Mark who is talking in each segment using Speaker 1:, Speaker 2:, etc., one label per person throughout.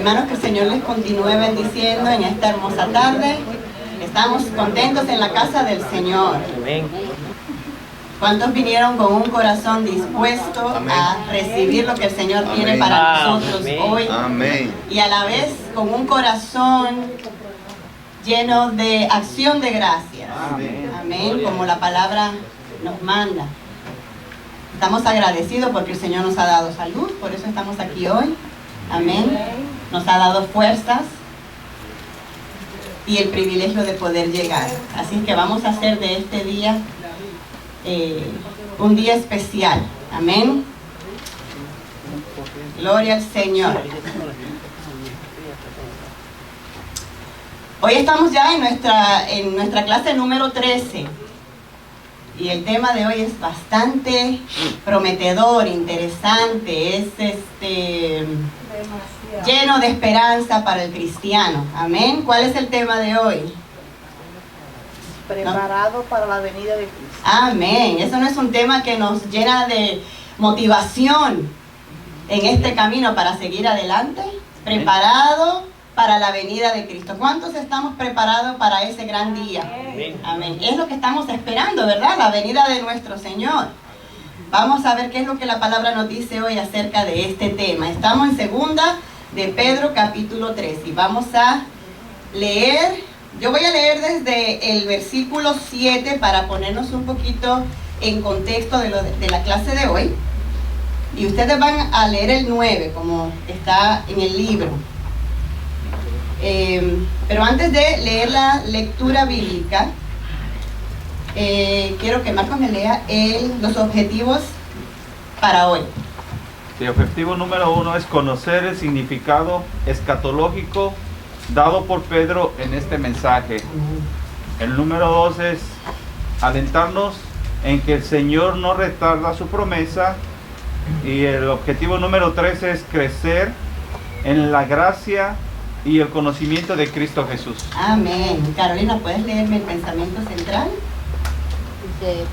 Speaker 1: Hermanos, que el Señor les continúe bendiciendo en esta hermosa tarde. Estamos contentos en la casa del Señor.
Speaker 2: Amén.
Speaker 1: ¿Cuántos vinieron con un corazón dispuesto a recibir lo que el Señor tiene para nosotros hoy?
Speaker 3: Amén.
Speaker 1: Y a la vez con un corazón lleno de acción de gracias. Amén, como la palabra nos manda. Estamos agradecidos porque el Señor nos ha dado salud, por eso estamos aquí hoy. Amén. Nos ha dado fuerzas y el privilegio de poder llegar. Así que vamos a hacer de este día un día especial. Amén. Gloria al Señor. Hoy estamos ya en nuestra clase número 13 y el tema de hoy es bastante prometedor, interesante, es lleno de esperanza para el cristiano. Amén. ¿Cuál es el tema de hoy?
Speaker 4: Preparado para la venida de Cristo.
Speaker 1: Amén. Eso no es un tema que nos llena de motivación en este camino para seguir adelante. Preparado para la venida de Cristo. ¿Cuántos estamos preparados para ese gran día? Amén. Es lo que estamos esperando, ¿verdad? La venida de nuestro Señor. Vamos a ver qué es lo que la palabra nos dice hoy acerca de este tema. Estamos en segunda de Pedro capítulo 3 y vamos a leer. Yo voy a leer desde el versículo 7 para ponernos un poquito en contexto de la clase de hoy. Y ustedes van a leer el 9 como está en el libro. Pero antes de leer la lectura bíblica, quiero que Marcos me lea los objetivos para hoy.
Speaker 5: El objetivo número 1 es conocer el significado escatológico dado por Pedro en este mensaje. El número 2 es alentarnos en que el Señor no retarda su promesa. Y el objetivo número 3 es crecer en la gracia y el conocimiento de Cristo Jesús.
Speaker 1: Amén. Carolina, ¿puedes leerme el pensamiento central?
Speaker 6: Dice,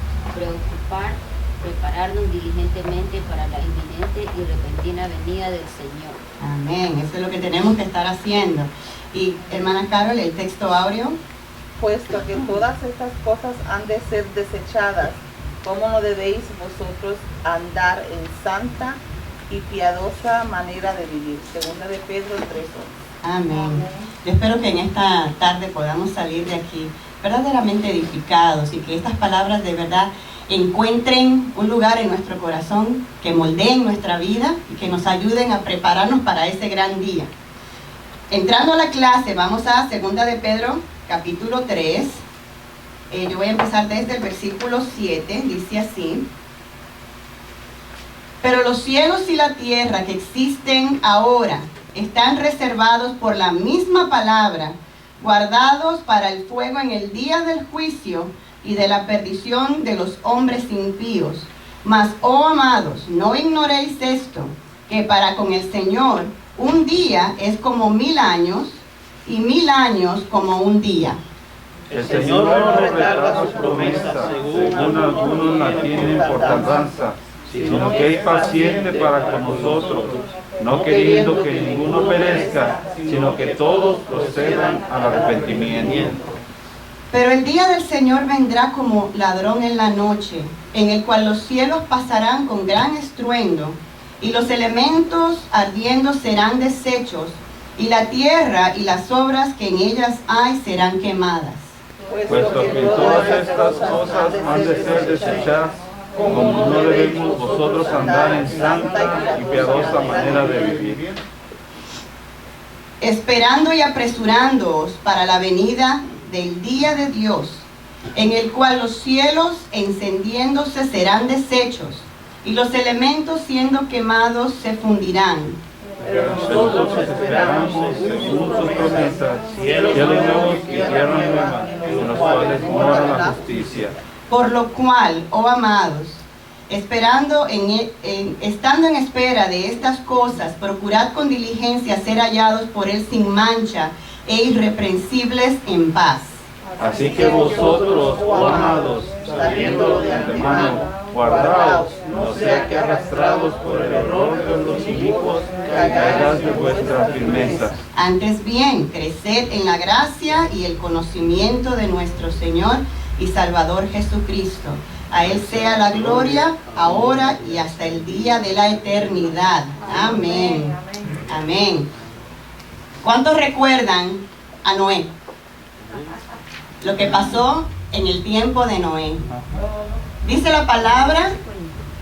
Speaker 6: prepararnos diligentemente para la inminente y repentina venida del Señor.
Speaker 1: Amén. Eso es lo que tenemos que estar haciendo. Y hermana Carol, el texto áureo.
Speaker 4: Puesto que todas estas cosas han de ser desechadas, ¿cómo no debéis vosotros andar en santa y piadosa manera de vivir? Segunda de Pedro 3:11.
Speaker 1: Amén. Yo espero que en esta tarde podamos salir de aquí verdaderamente edificados y que estas palabras de verdad encuentren un lugar en nuestro corazón, que moldeen nuestra vida y que nos ayuden a prepararnos para ese gran día. Entrando a la clase, vamos a segunda de Pedro, capítulo 3. Yo voy a empezar desde el versículo 7, dice así: pero los cielos y la tierra que existen ahora están reservados por la misma palabra, guardados para el fuego en el día del juicio y de la perdición de los hombres impíos. Mas, oh amados, no ignoréis esto, que para con el Señor un día es como 1000 años, y 1000 años como un día.
Speaker 5: El Señor no retarda sus promesas, según algunos la tienen por tardanza, sino que es paciente para con nosotros, no queriendo que ninguno perezca, sino que todos procedan al arrepentimiento.
Speaker 1: Pero el día del Señor vendrá como ladrón en la noche, en el cual los cielos pasarán con gran estruendo, y los elementos ardiendo serán deshechos, y la tierra y las obras que en ellas hay serán quemadas.
Speaker 5: Puesto que todas estas cosas han de ser desechadas, como no debemos vosotros andar en santa y piadosa manera de vivir,
Speaker 1: esperando y apresurándoos para la venida del día de Dios, en el cual los cielos encendiéndose serán deshechos, y los elementos siendo quemados se fundirán.
Speaker 5: Pero nosotros esperamos, según sus promesas, cielos nuevos y tierra nueva, en los cuales mora la justicia.
Speaker 1: Por lo cual, oh amados, estando en espera de estas cosas, procurad con diligencia ser hallados por él sin mancha e irreprensibles en paz.
Speaker 5: Así que vosotros, oh amados, sabiéndolo de antemano, guardaos, no sea que arrastrados por el error de los inicuos, caigáis de vuestra firmeza.
Speaker 1: Antes bien, creced en la gracia y el conocimiento de nuestro Señor y Salvador Jesucristo. A Él sea la gloria, ahora y hasta el día de la eternidad. Amén. Amén. ¿Cuántos recuerdan a Noé? Lo que pasó en el tiempo de Noé. Dice la palabra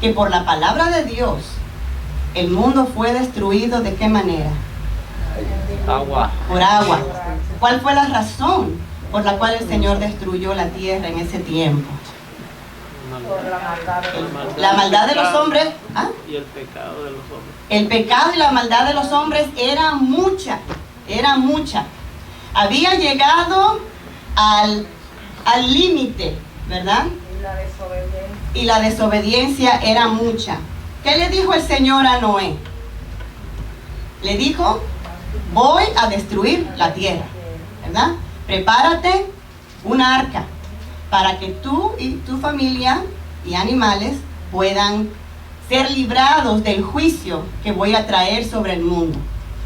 Speaker 1: que por la palabra de Dios el mundo fue destruido. ¿De qué manera?
Speaker 5: Agua.
Speaker 1: Por agua. ¿Cuál fue la razón por la cual el Señor destruyó la tierra en ese tiempo? La maldad de los hombres. ¿Ah?
Speaker 2: Y el pecado de los hombres.
Speaker 1: El pecado y la maldad de los hombres era mucha. Había llegado al límite, ¿verdad? Y la desobediencia era mucha. ¿Qué le dijo el Señor a Noé? Le dijo, voy a destruir la tierra, ¿verdad? Prepárate una arca para que tú y tu familia y animales puedan ser librados del juicio que voy a traer sobre el mundo.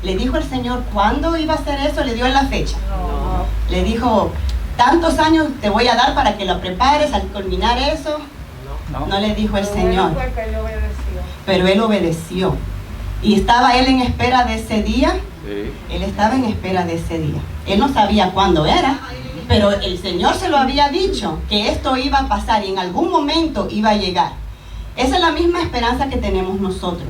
Speaker 1: Le dijo el Señor, ¿cuándo iba a hacer eso? Le dio la fecha.
Speaker 4: No.
Speaker 1: Le dijo, tantos años te voy a dar para que lo prepares al culminar eso. No le dijo el Señor. Pero él obedeció. ¿Y estaba él en espera de ese día?
Speaker 5: Sí.
Speaker 1: Él estaba en espera de ese día. Él no sabía cuándo era, pero el Señor se lo había dicho, que esto iba a pasar y en algún momento iba a llegar. Esa es la misma esperanza que tenemos nosotros.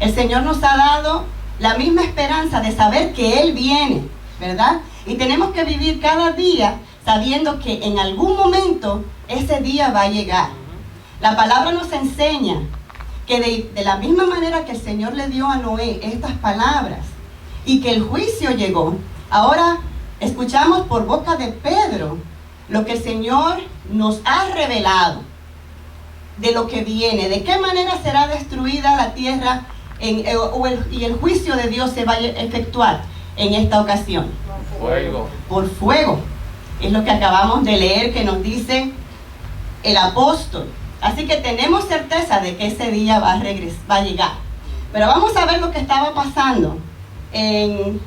Speaker 1: El Señor nos ha dado la misma esperanza de saber que Él viene, ¿verdad? Y tenemos que vivir cada día sabiendo que en algún momento ese día va a llegar. La palabra nos enseña que de la misma manera que el Señor le dio a Noé estas palabras y que el juicio llegó, ahora escuchamos por boca de Pedro lo que el Señor nos ha revelado de lo que viene, de qué manera será destruida la tierra y el juicio de Dios se va a efectuar en esta ocasión.
Speaker 5: Fuego.
Speaker 1: Por fuego. Es lo que acabamos de leer que nos dice el apóstol. Así que tenemos certeza de que ese día va a llegar. Pero vamos a ver lo que estaba pasando en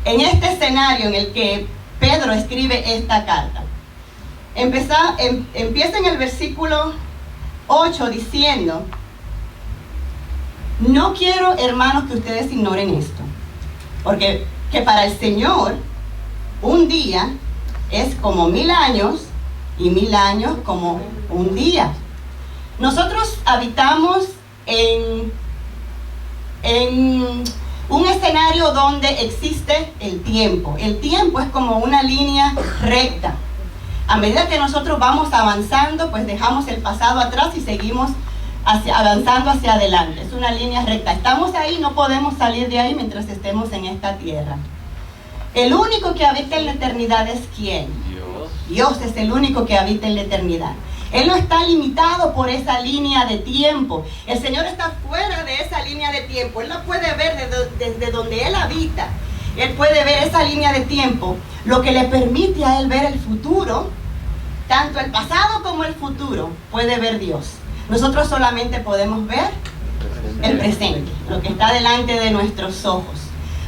Speaker 1: este escenario en el que Pedro escribe esta carta. Empieza en el versículo 8 diciendo, no quiero, hermanos, que ustedes ignoren esto, porque que para el Señor un día es como 1000 años y 1000 años como un día. Nosotros habitamos en un escenario donde existe el tiempo. El tiempo es como una línea recta. A medida que nosotros vamos avanzando, pues dejamos el pasado atrás y seguimos avanzando hacia adelante. Es una línea recta. Estamos ahí, no podemos salir de ahí mientras estemos en esta tierra. El único que habita en la eternidad es ¿quién?
Speaker 5: Dios.
Speaker 1: Dios es el único que habita en la eternidad. Él no está limitado por esa línea de tiempo. El Señor está fuera de esa línea de tiempo. Él la puede ver desde donde Él habita. Él puede ver esa línea de tiempo, lo que le permite a Él ver el futuro, tanto el pasado como el futuro, puede ver Dios. Nosotros solamente podemos ver el presente, lo que está delante de nuestros ojos.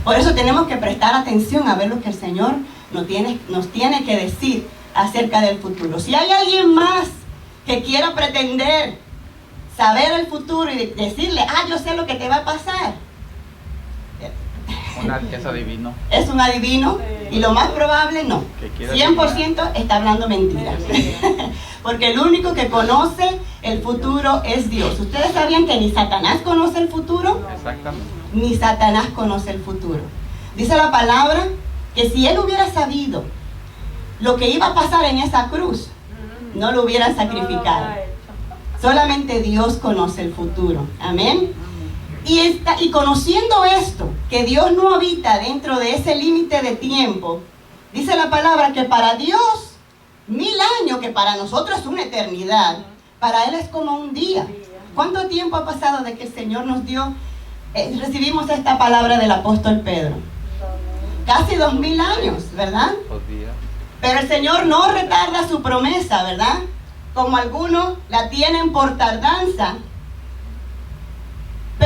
Speaker 1: Por eso tenemos que prestar atención a ver lo que el Señor nos tiene que decir acerca del futuro. Si hay alguien más que quiera pretender saber el futuro y decirle, yo sé lo que te va a pasar,
Speaker 5: Es adivino.
Speaker 1: es un adivino, y lo más probable no. 100% está hablando mentiras. Porque el único que conoce el futuro es Dios. ¿Ustedes sabían que ni Satanás conoce el futuro?
Speaker 5: Exactamente.
Speaker 1: Ni Satanás conoce el futuro. Dice la palabra que si él hubiera sabido lo que iba a pasar en esa cruz, no lo hubieran sacrificado. Solamente Dios conoce el futuro. Amén. Y conociendo esto, que Dios no habita dentro de ese límite de tiempo, dice la palabra que para Dios 1000 años, que para nosotros es una eternidad, para Él es como un día. ¿Cuánto tiempo ha pasado de que el Señor nos dio, recibimos esta palabra del apóstol Pedro? Casi 2000 años, ¿verdad? Pero el Señor no retarda su promesa, ¿verdad? Como algunos la tienen por tardanza.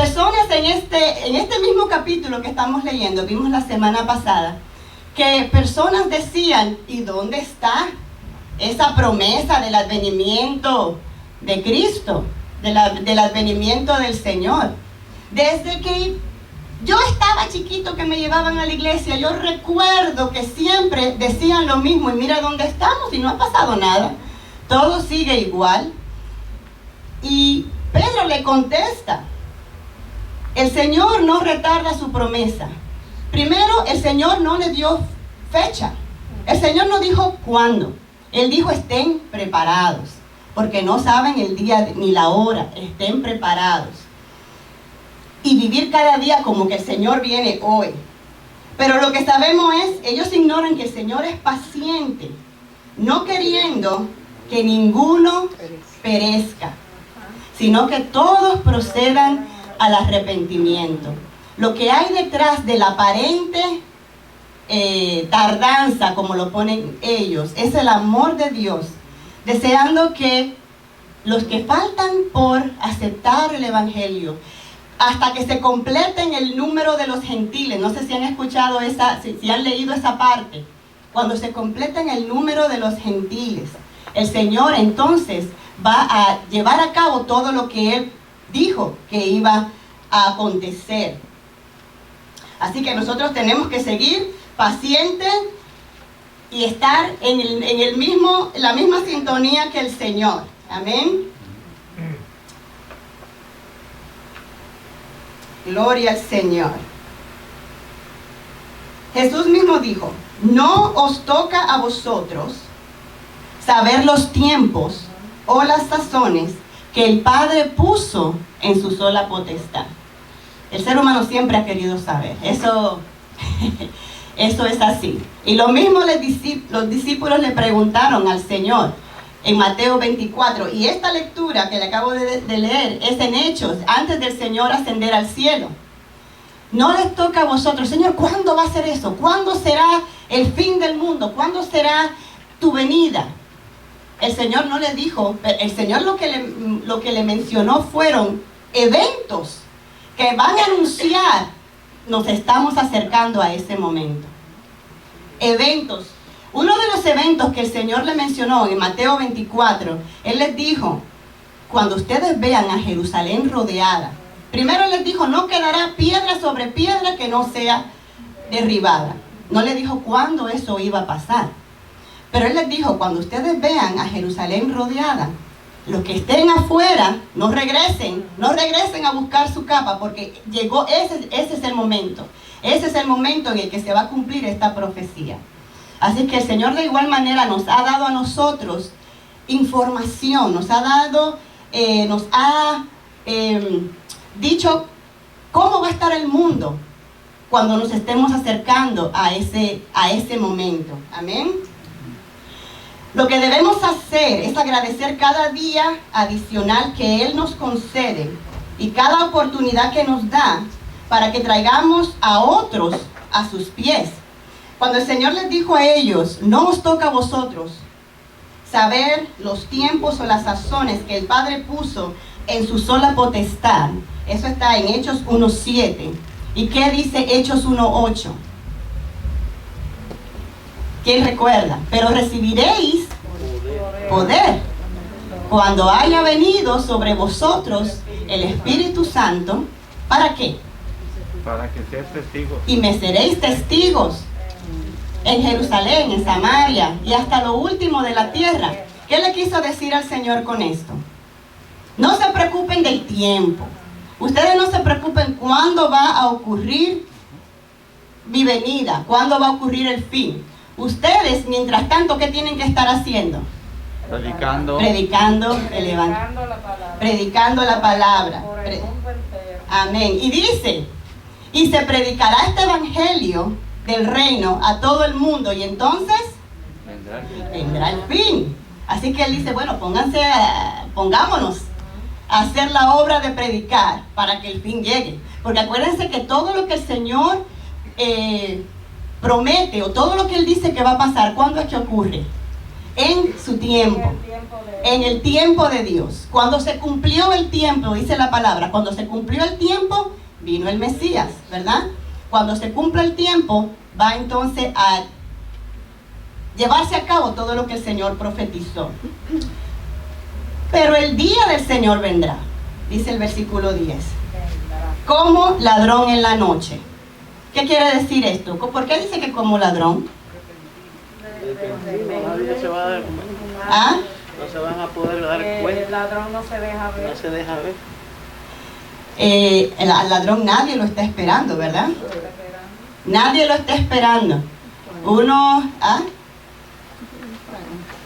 Speaker 1: Personas en este mismo capítulo que estamos leyendo, vimos la semana pasada, que personas decían, ¿y dónde está esa promesa del advenimiento de Cristo, del advenimiento del Señor? Desde que yo estaba chiquito que me llevaban a la iglesia, yo recuerdo que siempre decían lo mismo, y mira dónde estamos y no ha pasado nada, todo sigue igual. Y Pedro le contesta, el Señor no retarda su promesa. Primero, el Señor no le dio fecha, el Señor no dijo cuándo, Él dijo estén preparados, porque no saben el día ni la hora, estén preparados. Y vivir cada día como que el Señor viene hoy. Pero lo que sabemos es, ellos ignoran que el Señor es paciente, no queriendo que ninguno perezca, sino que todos procedan al arrepentimiento. Lo que hay detrás de la aparente tardanza, como lo ponen ellos, es el amor de Dios, deseando que los que faltan por aceptar el Evangelio, hasta que se completen el número de los gentiles. No sé si han escuchado si han leído esa parte. Cuando se completen el número de los gentiles, el Señor entonces va a llevar a cabo todo lo que Él dijo que iba a acontecer. Así que nosotros tenemos que seguir pacientes y estar en la misma sintonía que el Señor. Amén. Gloria al Señor. Jesús mismo dijo, no os toca a vosotros saber los tiempos o las sazones que el Padre puso en su sola potestad. El ser humano siempre ha querido saber. Eso es así. Y lo mismo los discípulos le preguntaron al Señor en Mateo 24. Y esta lectura que le acabo de leer es en Hechos, antes del Señor ascender al cielo. No les toca a vosotros, Señor, ¿cuándo va a ser eso? ¿Cuándo será el fin del mundo? ¿Cuándo será tu venida? El Señor no le dijo, el Señor lo que le mencionó fueron eventos que van a anunciar, nos estamos acercando a ese momento. Eventos. Uno de los eventos que el Señor le mencionó en Mateo 24, Él les dijo, cuando ustedes vean a Jerusalén rodeada, primero les dijo, no quedará piedra sobre piedra que no sea derribada. No le dijo cuándo eso iba a pasar. Pero Él les dijo, cuando ustedes vean a Jerusalén rodeada, los que estén afuera, no regresen a buscar su capa, porque llegó, ese es el momento. Ese es el momento en el que se va a cumplir esta profecía. Así que el Señor de igual manera nos ha dado a nosotros información, nos ha dicho cómo va a estar el mundo cuando nos estemos acercando a ese momento. Amén. Lo que debemos hacer es agradecer cada día adicional que Él nos concede y cada oportunidad que nos da para que traigamos a otros a sus pies. Cuando el Señor les dijo a ellos, no os toca a vosotros saber los tiempos o las sazones que el Padre puso en su sola potestad. Eso está en Hechos 1:7. ¿Y qué dice Hechos 1:8? ¿Quién recuerda? Pero recibiréis poder cuando haya venido sobre vosotros el Espíritu Santo. ¿Para qué?
Speaker 5: Para que seas testigos.
Speaker 1: Y me seréis testigos en Jerusalén, en Samaria y hasta lo último de la tierra. ¿Qué le quiso decir al Señor con esto? No se preocupen del tiempo. Ustedes no se preocupen cuándo va a ocurrir mi venida, cuándo va a ocurrir el fin. Ustedes, mientras tanto, ¿qué tienen que estar haciendo?
Speaker 5: Predicando
Speaker 1: el Evangelio. Predicando la palabra. Amén. Y dice, y se predicará este Evangelio del reino a todo el mundo y entonces vendrá el fin. Así que Él dice, bueno, pongámonos a hacer la obra de predicar para que el fin llegue. Porque acuérdense que todo lo que el Señor promete o todo lo que Él dice que va a pasar, ¿cuándo es que ocurre? en su tiempo, en el tiempo de Dios. Cuando se cumplió el tiempo, dice la palabra, cuando se cumplió el tiempo, vino el Mesías, ¿verdad? Cuando se cumple el tiempo, va entonces a llevarse a cabo todo lo que el Señor profetizó. Pero el día del Señor vendrá, dice el versículo 10, como ladrón en la noche. ¿Qué quiere decir esto? ¿Por qué dice que como ladrón?
Speaker 2: Nadie se va a dar cuenta.
Speaker 1: ¿Ah?
Speaker 2: No se van a poder dar cuenta.
Speaker 3: El ladrón no se deja ver.
Speaker 2: No se deja ver.
Speaker 1: Al ladrón nadie lo está esperando, ¿verdad? Nadie lo está esperando. Uno,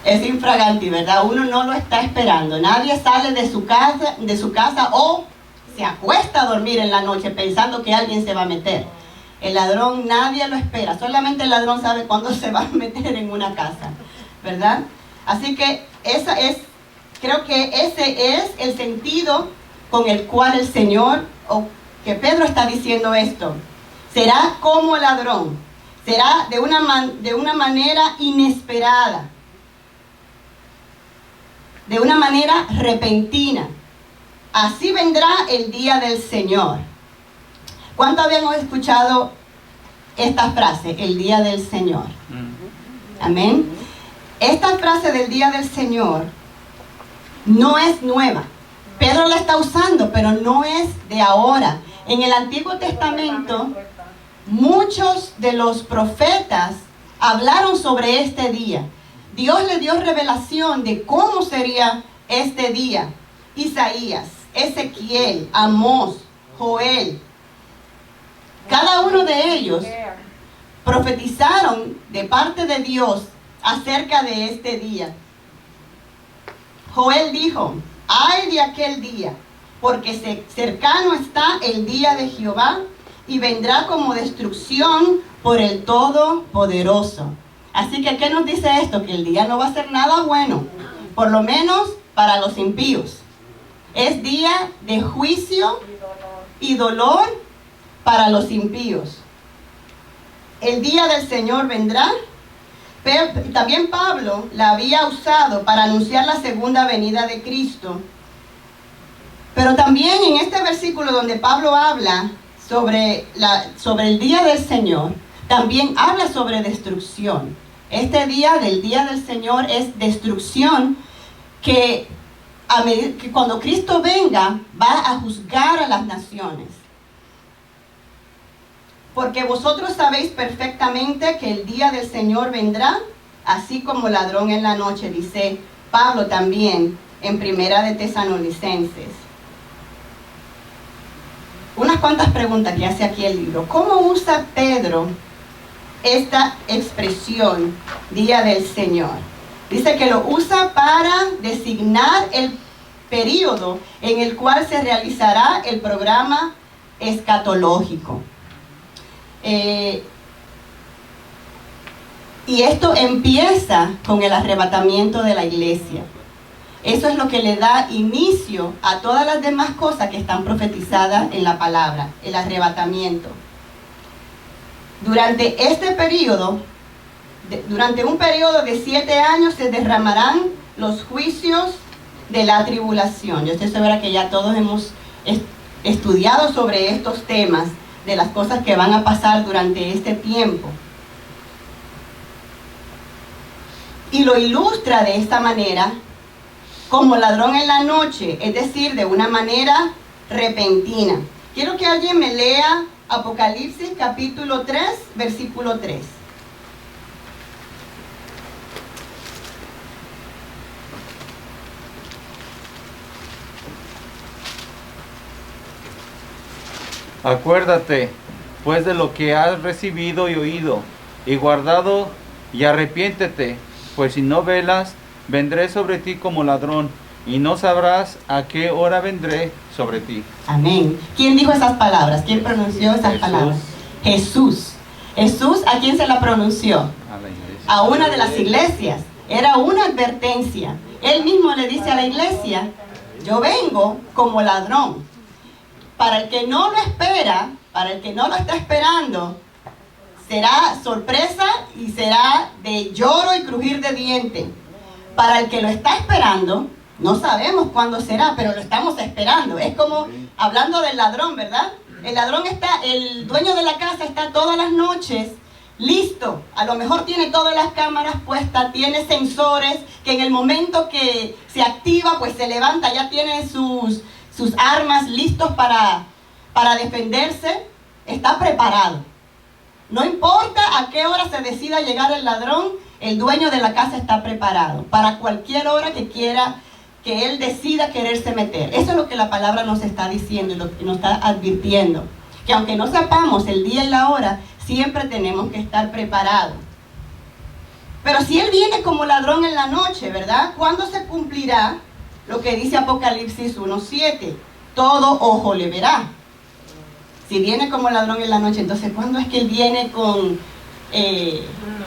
Speaker 1: es infraganti, ¿verdad? Uno no lo está esperando. Nadie sale de su casa o se acuesta a dormir en la noche pensando que alguien se va a meter. El ladrón nadie lo espera. Solamente el ladrón sabe cuándo se va a meter en una casa, ¿verdad? Así que creo que ese es el sentido con el cual el Señor, o que Pedro está diciendo esto. Será como ladrón. Será de una manera inesperada. De una manera repentina. Así vendrá el día del Señor. ¿Cuánto habíamos escuchado esta frase, el día del Señor? Amén. Esta frase del día del Señor no es nueva. Pedro la está usando, pero no es de ahora. En el Antiguo Testamento, muchos de los profetas hablaron sobre este día. Dios le dio revelación de cómo sería este día. Isaías, Ezequiel, Amós, Joel. Cada uno de ellos profetizaron de parte de Dios acerca de este día. Joel dijo: ay de aquel día, porque cercano está el día de Jehová y vendrá como destrucción por el Todopoderoso. Así que, ¿qué nos dice esto? Que el día no va a ser nada bueno, por lo menos para los impíos. Es día de juicio y dolor para los impíos. El día del Señor vendrá. También Pablo la había usado para anunciar la segunda venida de Cristo. Pero también en este versículo donde Pablo habla sobre el día del Señor, también habla sobre destrucción. Este día del día del Señor es destrucción que cuando Cristo venga va a juzgar a las naciones. Porque vosotros sabéis perfectamente que el día del Señor vendrá, así como ladrón en la noche, dice Pablo también en Primera de Tesalonicenses. Unas cuantas preguntas que hace aquí el libro. ¿Cómo usa Pedro esta expresión, día del Señor? Dice que lo usa para designar el periodo en el cual se realizará el programa escatológico. Y esto empieza con el arrebatamiento de la iglesia. Eso es lo que le da inicio a todas las demás cosas que están profetizadas en la palabra, el arrebatamiento. Durante este periodo, durante un periodo de 7 años se derramarán los juicios de la tribulación. Yo estoy segura que ya todos hemos estudiado sobre estos temas, de las cosas que van a pasar durante este tiempo. Y lo ilustra de esta manera, como ladrón en la noche, es decir, de una manera repentina. Quiero que alguien me lea Apocalipsis capítulo 3, versículo 3.
Speaker 5: Acuérdate, pues, de lo que has recibido y oído, y guardado, y arrepiéntete, pues si no velas, vendré sobre ti como ladrón, y no sabrás a qué hora vendré sobre ti.
Speaker 1: Amén. ¿Quién dijo esas palabras? ¿Quién pronunció esas palabras? Jesús. Jesús, ¿a quién se la pronunció?
Speaker 5: A la iglesia.
Speaker 1: A una de las iglesias. Era una advertencia. Él mismo le dice a la iglesia: yo vengo como ladrón. Para el que no lo espera, para el que no lo está esperando, será sorpresa y será de lloro y crujir de dientes. para el que lo está esperando, no sabemos cuándo será, pero lo estamos esperando. Es como hablando del ladrón, ¿verdad? El dueño de la casa está todas las noches listo. A lo mejor tiene todas las cámaras puestas, tiene sensores que en el momento que se activa, pues se levanta, ya tiene sus armas listos para defenderse. Está preparado. No importa a qué hora se decida llegar el ladrón, el dueño de la casa está preparado para cualquier hora que él decida quererse meter. Eso es lo que la palabra nos está diciendo y nos está advirtiendo. Que aunque no sepamos el día y la hora, siempre tenemos que estar preparados. Pero si él viene como ladrón en la noche, ¿verdad? ¿Cuándo se cumplirá lo que dice Apocalipsis 1:7? Todo ojo le verá. Si viene como ladrón en la noche, entonces ¿cuándo es que él viene con...
Speaker 2: Segunda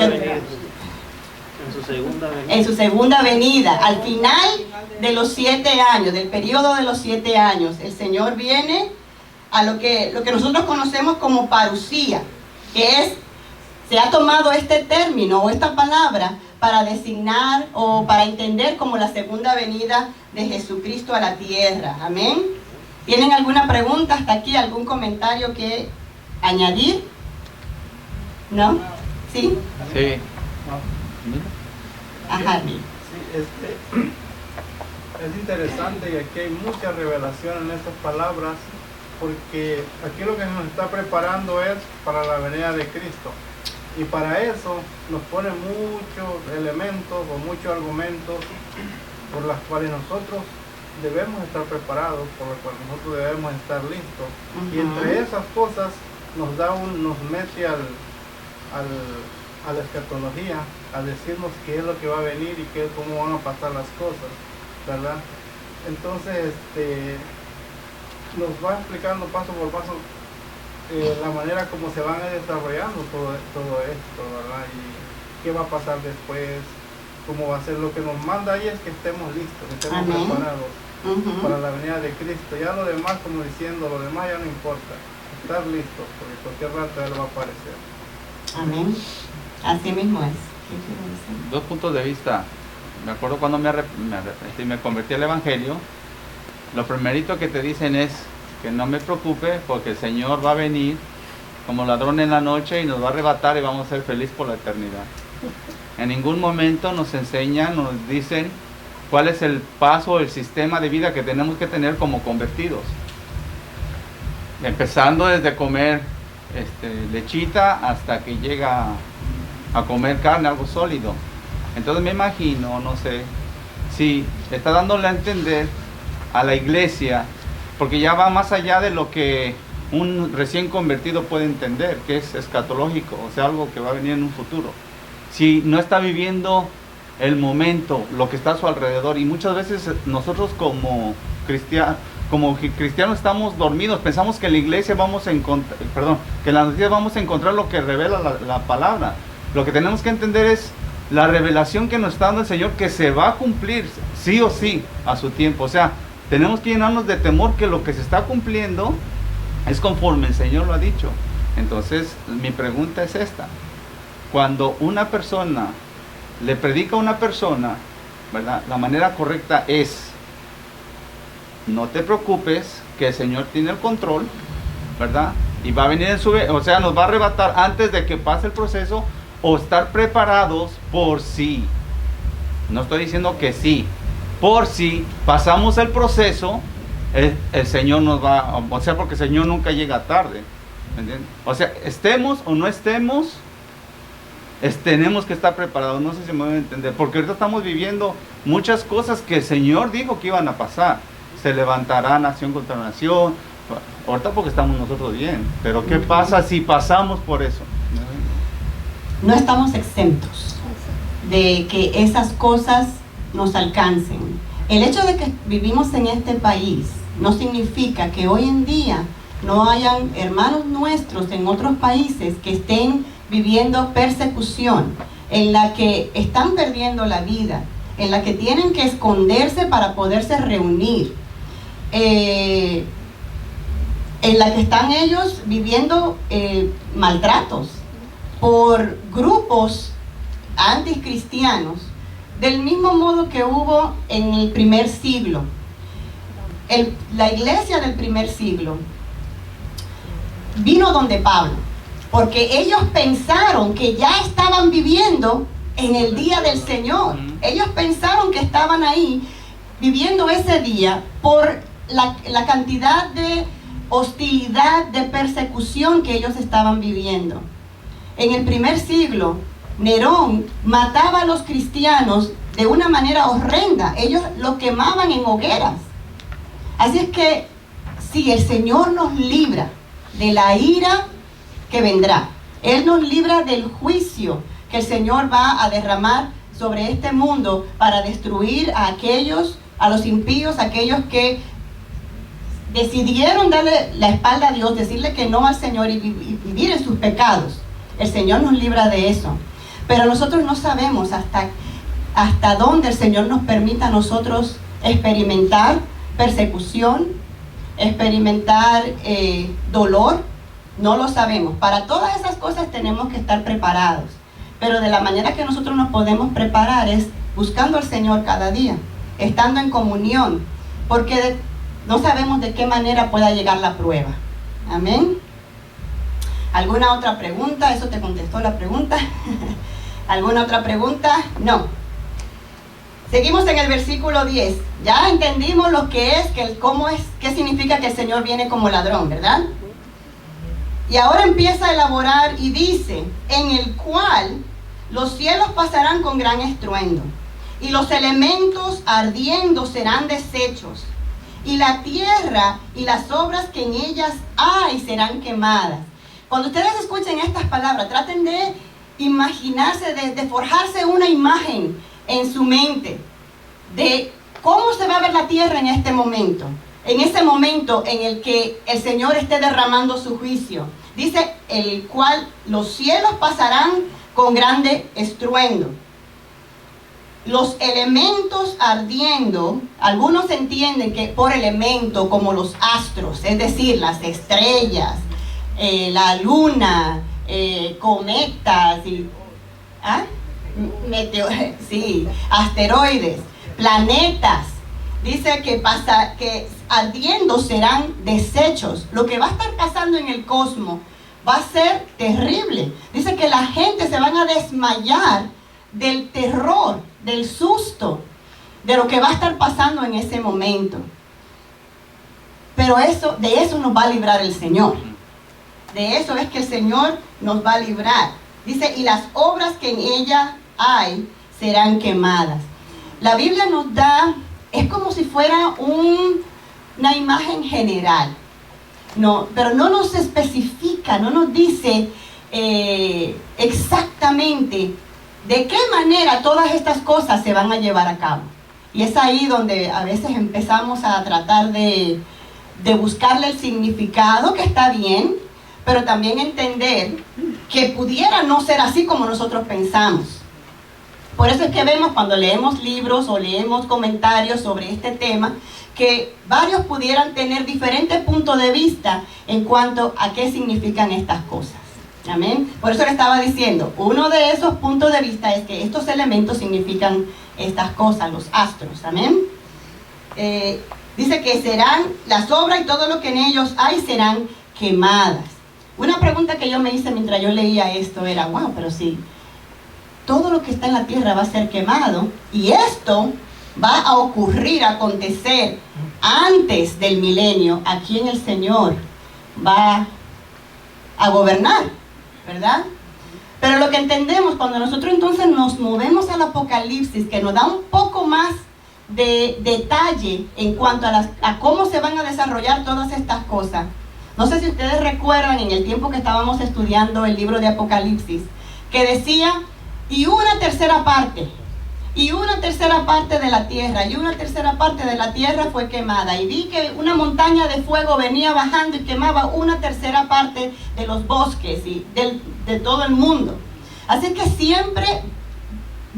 Speaker 2: venida. En su segunda venida.
Speaker 1: En su segunda venida, al final de los 7 años, del periodo de los 7 años, el Señor viene a lo que nosotros conocemos como parusía, que se ha tomado este término o esta palabra para designar o para entender como la segunda venida de Jesucristo a la tierra. Amén. ¿Tienen alguna pregunta hasta aquí? ¿Algún comentario que añadir? ¿No? ¿Sí?
Speaker 5: Sí.
Speaker 1: Ajá.
Speaker 3: Sí, es interesante y aquí hay mucha revelación en estas palabras, porque aquí lo que nos está preparando es para la venida de Cristo, y para eso nos pone muchos elementos o muchos argumentos por los cuales nosotros debemos estar preparados, por los cuales nosotros debemos estar listos. Y entre esas cosas nos mete a la escatología, a decirnos qué es lo que va a venir y cómo van a pasar las cosas, ¿verdad? Entonces nos va explicando paso por paso la manera como se van desarrollando todo esto, ¿verdad? Y qué va a pasar después, cómo va a ser. Lo que nos manda ahí es que estemos listos, que estemos preparados para la venida de Cristo. Ya lo demás, como diciendo, lo demás ya no importa, estar listos, porque cualquier rato Él va a aparecer.
Speaker 1: Amén. Así mismo es.
Speaker 5: Dos puntos de vista. Me acuerdo cuando me convertí al Evangelio, lo primerito que te dicen es que no me preocupe porque el Señor va a venir como ladrón en la noche y nos va a arrebatar y vamos a ser felices por la eternidad. En ningún momento nos enseñan, nos dicen cuál es el paso, el sistema de vida que tenemos que tener como convertidos. Empezando desde comer lechita hasta que llega a comer carne, algo sólido. Entonces me imagino, no sé, si está dándole a entender a la iglesia, porque ya va más allá de lo que un recién convertido puede entender, que es escatológico, o sea, algo que va a venir en un futuro. Si no está viviendo el momento, lo que está a su alrededor, y muchas veces nosotros como cristianos estamos dormidos, pensamos que en la iglesia vamos a encontrar, que en las noticias vamos a encontrar lo que revela la palabra. Lo que tenemos que entender es la revelación que nos está dando el Señor, que se va a cumplir sí o sí a su tiempo. O sea, tenemos que llenarnos de temor que lo que se está cumpliendo es conforme el Señor lo ha dicho. Entonces, mi pregunta es esta. Cuando una persona le predica a una persona, ¿verdad? La manera correcta es: no te preocupes, que el Señor tiene el control, ¿verdad? Y va a venir nos va a arrebatar antes de que pase el proceso, o estar preparados por si. No estoy diciendo que sí, por si pasamos el proceso, el Señor nos va, o sea, porque el Señor nunca llega tarde, ¿entiendes? O sea, estemos o no estemos, tenemos que estar preparados. No sé si me voy a entender, porque ahorita estamos viviendo muchas cosas que el Señor dijo que iban a pasar. Se levantará nación contra nación, ahorita porque estamos nosotros bien, pero ¿qué pasa si pasamos por eso?
Speaker 1: No estamos exentos de que esas cosas nos alcancen. El hecho de que vivimos en este país no significa que hoy en día no hayan hermanos nuestros en otros países que estén viviendo persecución, en la que están perdiendo la vida, en la que tienen que esconderse para poderse reunir, en la que están ellos viviendo maltratos por grupos anticristianos, del mismo modo que hubo en el primer siglo. La iglesia del primer siglo vino donde Pablo, porque ellos pensaron que ya estaban viviendo en el día del Señor. Ellos pensaron que estaban ahí viviendo ese día por la cantidad de hostilidad, de persecución que ellos estaban viviendo. En el primer siglo, Nerón mataba a los cristianos de una manera horrenda. Ellos los quemaban en hogueras. Así es que si el Señor nos libra de la ira que vendrá, Él nos libra del juicio que el Señor va a derramar sobre este mundo para destruir a aquellos, a los impíos, aquellos que decidieron darle la espalda a Dios, decirle que no al Señor y vivir en sus pecados. El Señor nos libra de eso. Pero nosotros no sabemos hasta dónde el Señor nos permita a nosotros experimentar persecución, experimentar dolor. No lo sabemos. Para todas esas cosas tenemos que estar preparados. Pero de la manera que nosotros nos podemos preparar es buscando al Señor cada día, estando en comunión, porque no sabemos de qué manera pueda llegar la prueba. Amén. ¿Alguna otra pregunta? ¿Eso te contestó la pregunta? ¿Alguna otra pregunta? No. Seguimos en el versículo 10. Ya entendimos lo que es, qué significa que el Señor viene como ladrón, ¿verdad? Y ahora empieza a elaborar y dice, en el cual los cielos pasarán con gran estruendo, y los elementos ardiendo serán deshechos, y la tierra y las obras que en ellas hay serán quemadas. Cuando ustedes escuchen estas palabras, traten de imaginarse, de forjarse una imagen en su mente de cómo se va a ver la tierra en este momento, en ese momento en el que el Señor esté derramando su juicio. Dice, el cual los cielos pasarán con grande estruendo. Los elementos ardiendo, algunos entienden que por elemento como los astros, es decir, las estrellas, la luna, cometas, asteroides, planetas. Dice que ardiendo serán deshechos. Lo que va a estar pasando en el cosmos va a ser terrible. Dice que la gente se van a desmayar del terror, del susto, de lo que va a estar pasando en ese momento. Pero de eso nos va a librar el Señor. De eso es que el Señor nos va a librar. Dice, y las obras que en ella hay serán quemadas. La Biblia nos da, es como si fuera una imagen general. No, pero no nos especifica, no nos dice exactamente de qué manera todas estas cosas se van a llevar a cabo. Y es ahí donde a veces empezamos a tratar de buscarle el significado, que está bien, pero también entender que pudiera no ser así como nosotros pensamos. Por eso es que vemos cuando leemos libros o leemos comentarios sobre este tema, que varios pudieran tener diferentes puntos de vista en cuanto a qué significan estas cosas. Amén. Por eso le estaba diciendo, uno de esos puntos de vista es que estos elementos significan estas cosas, los astros. Amén. Dice que serán las obras y todo lo que en ellos hay serán quemadas. Una pregunta que yo me hice mientras yo leía esto era, wow, pero sí, todo lo que está en la tierra va a ser quemado, y esto va a ocurrir, a acontecer antes del milenio, a quien el Señor va a gobernar, ¿verdad? Pero lo que entendemos cuando nosotros entonces nos movemos al Apocalipsis, que nos da un poco más de detalle en cuanto a cómo se van a desarrollar todas estas cosas. No sé si ustedes recuerdan en el tiempo que estábamos estudiando el libro de Apocalipsis, que decía, y una tercera parte de la tierra, y una tercera parte de la tierra fue quemada. Y vi que una montaña de fuego venía bajando y quemaba una tercera parte de los bosques y de todo el mundo. Así que siempre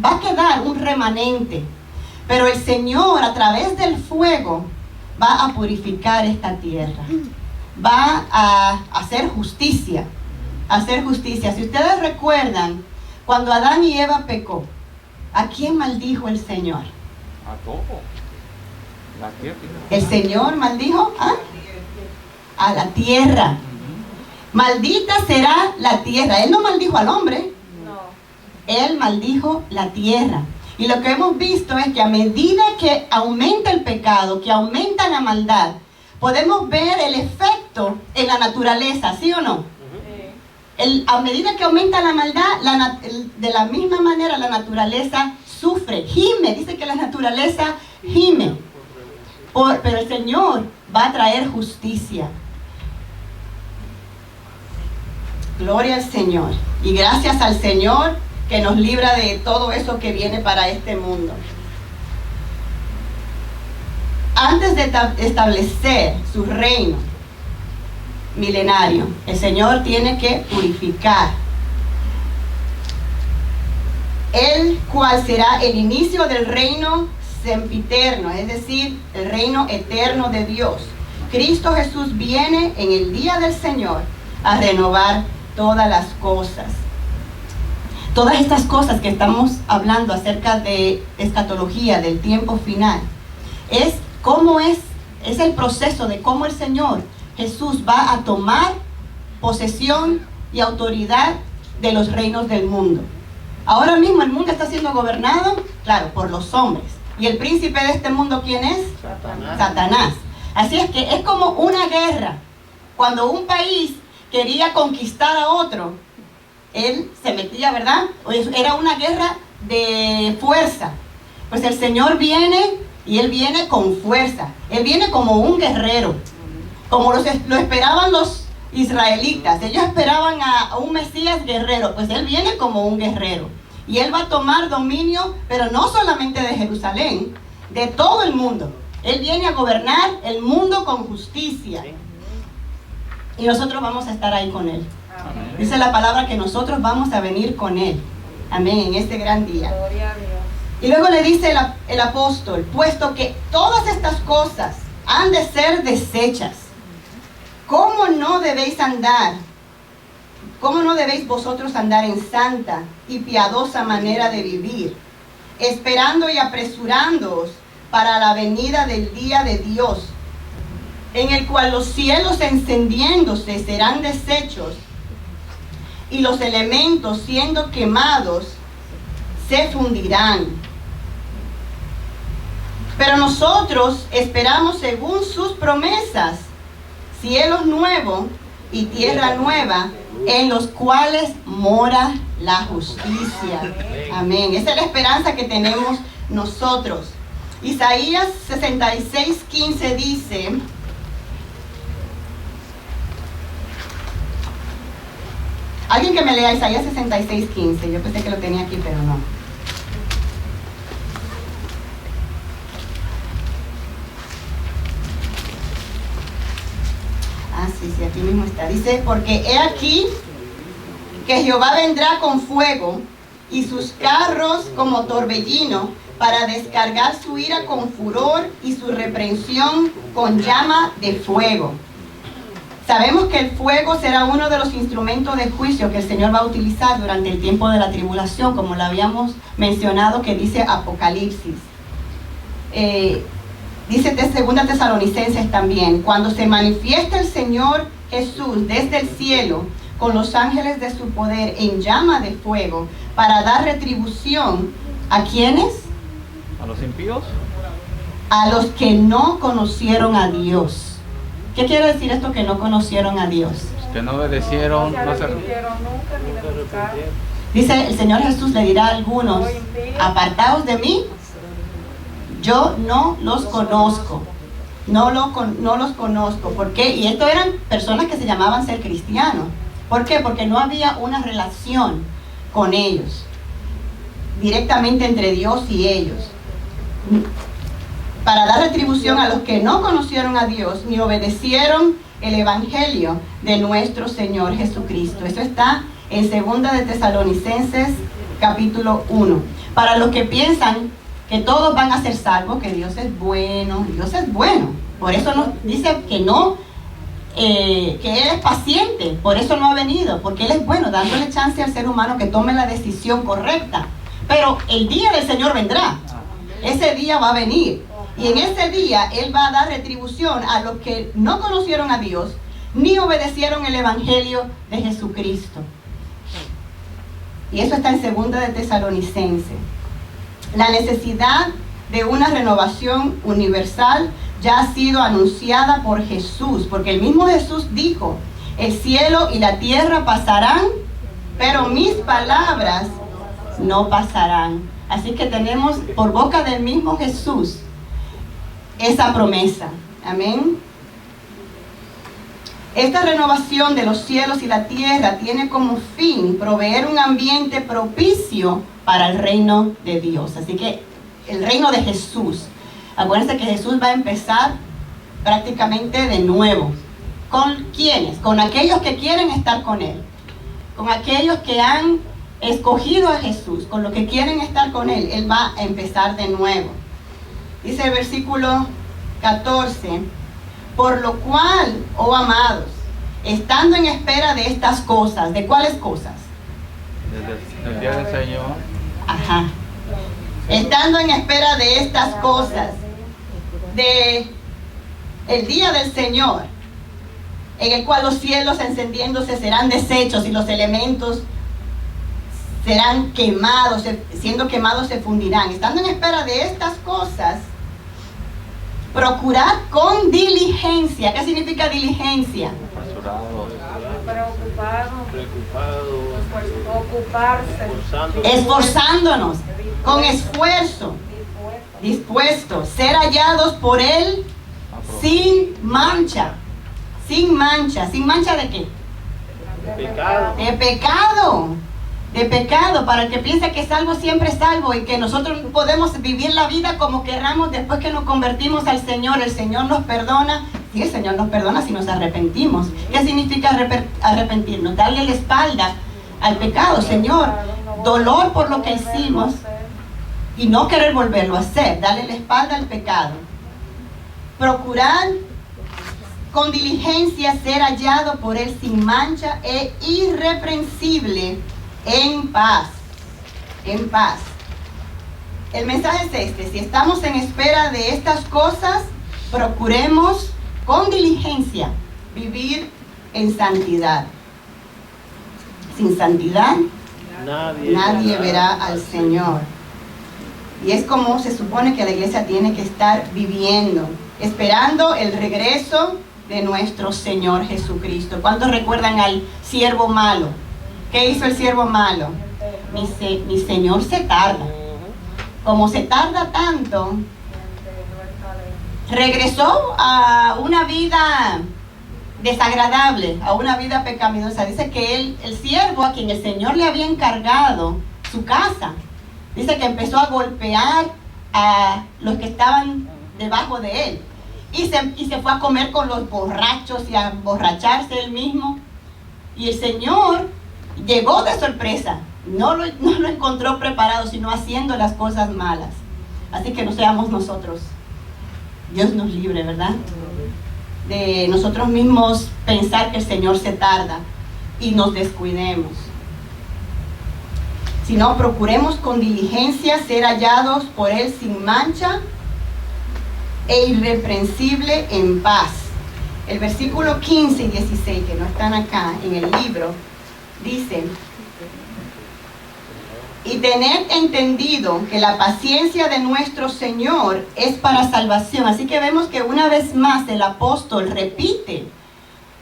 Speaker 1: va a quedar un remanente. Pero el Señor, a través del fuego, va a purificar esta tierra. Va a hacer justicia. Si ustedes recuerdan, Cuando Adán y Eva pecó, ¿a quién maldijo el Señor?
Speaker 5: A todo. La tierra.
Speaker 1: El Señor maldijo a la tierra. Maldita será la tierra. Él no maldijo al hombre. Él maldijo la tierra. Y lo que hemos visto es que a medida que aumenta el pecado, que aumenta la maldad, podemos ver el efecto en la naturaleza, ¿sí o no? A medida que aumenta la maldad, de la misma manera la naturaleza sufre, gime. Dice que la naturaleza gime. Pero el Señor va a traer justicia. Gloria al Señor. Y gracias al Señor que nos libra de todo eso que viene para este mundo. Antes de establecer su reino milenario, el Señor tiene que purificar, el cual será el inicio del reino sempiterno, es decir, el reino eterno de Dios. Cristo Jesús viene en el día del Señor a renovar todas las cosas. Todas estas cosas que estamos hablando acerca de escatología, del tiempo final, es el proceso de cómo el Señor Jesús va a tomar posesión y autoridad de los reinos del mundo. Ahora mismo el mundo está siendo gobernado, claro, por los hombres. ¿Y el príncipe de este mundo quién es? Satanás. Así es que es como una guerra. Cuando un país quería conquistar a otro, él se metía, ¿verdad? Era una guerra de fuerza. Pues el Señor viene y Él viene con fuerza. Él viene como un guerrero, como lo esperaban los israelitas. Ellos esperaban a un Mesías guerrero. Pues Él viene como un guerrero. Y Él va a tomar dominio, pero no solamente de Jerusalén, de todo el mundo. Él viene a gobernar el mundo con justicia. Y nosotros vamos a estar ahí con Él. Amén. Dice la palabra que nosotros vamos a venir con Él. Amén, en este gran día.
Speaker 4: Gloria a Dios.
Speaker 1: Y luego le dice el apóstol, puesto que todas estas cosas han de ser deshechas, ¿cómo no debéis andar? ¿Cómo no debéis vosotros andar en santa y piadosa manera de vivir, esperando y apresurándoos para la venida del día de Dios, en el cual los cielos encendiéndose serán deshechos y los elementos siendo quemados se fundirán? Pero nosotros esperamos según sus promesas cielos nuevos y tierra nueva, en los cuales mora la justicia. Amén. Esa es la esperanza que tenemos nosotros. Isaías 66:15 dice: alguien que me lea Isaías 66:15. Yo pensé que lo tenía aquí, pero no. Sí, aquí mismo está. Dice: porque he aquí que Jehová vendrá con fuego y sus carros como torbellino, para descargar su ira con furor y su reprensión con llama de fuego. Sabemos que el fuego será uno de los instrumentos de juicio que el Señor va a utilizar durante el tiempo de la tribulación, como lo habíamos mencionado, que dice Apocalipsis. Dice 2 Tesalonicenses también: cuando se manifieste el Señor Jesús desde el cielo con los ángeles de su poder en llama de fuego, para dar retribución ¿a quiénes?
Speaker 5: ¿A los impíos?
Speaker 1: A los que no conocieron a Dios. ¿Qué quiere decir esto, que no conocieron a Dios?
Speaker 5: Que no obedecieron,
Speaker 4: No se arrepintieron nunca ni de buscar.
Speaker 1: Dice el Señor Jesús, le dirá a algunos: apartaos de mí, yo no los conozco. No los conozco. ¿Por qué? Y esto eran personas que se llamaban ser cristianos. ¿Por qué? Porque no había una relación con ellos, directamente entre Dios y ellos, para dar retribución a los que no conocieron a Dios ni obedecieron el evangelio de nuestro Señor Jesucristo. Eso está en 2 Tesalonicenses capítulo 1. Para los que piensan que todos van a ser salvos, que Dios es bueno. Por eso nos dice que no que Él es paciente, por eso no ha venido, porque Él es bueno, dándole chance al ser humano que tome la decisión correcta. Pero el día del Señor vendrá, ese día va a venir, y en ese día Él va a dar retribución a los que no conocieron a Dios, ni obedecieron el Evangelio de Jesucristo. Y eso está en 2 de Tesalonicenses. La necesidad de una renovación universal ya ha sido anunciada por Jesús, porque el mismo Jesús dijo: el cielo y la tierra pasarán, pero mis palabras no pasarán. Así que tenemos por boca del mismo Jesús esa promesa. Amén. Esta renovación de los cielos y la tierra tiene como fin proveer un ambiente propicio para el reino de Dios. Así que el reino de Jesús. Acuérdense que Jesús va a empezar prácticamente de nuevo. ¿Con quiénes? Con aquellos que quieren estar con Él. Con aquellos que han escogido a Jesús. Con los que quieren estar con Él. Él va a empezar de nuevo. Dice el versículo 14. Por lo cual, oh amados, estando en espera de estas cosas. ¿De cuáles cosas?
Speaker 5: Del día del Señor.
Speaker 1: Ajá. Estando en espera de estas cosas, de el día del Señor, en el cual los cielos encendiéndose serán deshechos y los elementos serán quemados, siendo quemados se fundirán. Estando en espera de estas cosas, procurad con diligencia. ¿Qué significa diligencia? Esforzándonos, con esfuerzo, dispuestos, ser hallados por Él sin mancha. Sin mancha. ¿Sin mancha de qué? De pecado. Para el que piensa que es salvo, siempre es salvo, y que nosotros podemos vivir la vida como querramos después que nos convertimos al Señor. El Señor nos perdona. Sí, el Señor nos perdona si nos arrepentimos. ¿Qué significa arrepentirnos? Darle la espalda al pecado. Señor, dolor por lo que hicimos y no querer volverlo a hacer. Darle la espalda al pecado. Procurar con diligencia ser hallado por Él sin mancha e irreprensible, en paz. En paz. El mensaje es este: si estamos en espera de estas cosas, procuremos con diligencia vivir en santidad. Sin santidad nadie verá al Señor. Y es como se supone que la iglesia tiene que estar viviendo, esperando el regreso de nuestro Señor Jesucristo. ¿Cuántos recuerdan al siervo malo? ¿Qué hizo el siervo malo? Mi Señor se tarda. Como se tarda tanto, regresó a una vida desagradable, a una vida pecaminosa. Dice que el siervo a quien el Señor le había encargado su casa, dice que empezó a golpear a los que estaban debajo de él. Y se fue a comer con los borrachos y a emborracharse él mismo. Y el Señor llegó de sorpresa. No lo encontró preparado, sino haciendo las cosas malas. Así que no seamos nosotros. Dios nos libre, ¿verdad? De nosotros mismos pensar que el Señor se tarda y nos descuidemos. Sino procuremos con diligencia ser hallados por Él sin mancha e irreprensible en paz. El versículo 15 y 16, que no están acá en el libro, dice: y tened entendido que la paciencia de nuestro Señor es para salvación. Así que vemos que una vez más el apóstol repite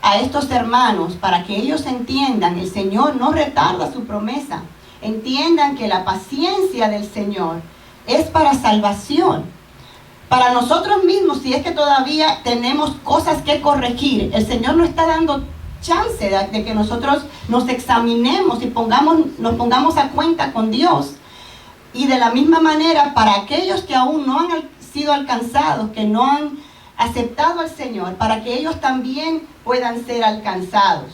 Speaker 1: a estos hermanos para que ellos entiendan: el Señor no retarda su promesa. Entiendan que la paciencia del Señor es para salvación. Para nosotros mismos, si es que todavía tenemos cosas que corregir, el Señor nos está dando chance de que nosotros nos examinemos y nos pongamos a cuenta con Dios. Y de la misma manera, para aquellos que aún no han sido alcanzados, que no han aceptado al Señor, para que ellos también puedan ser alcanzados.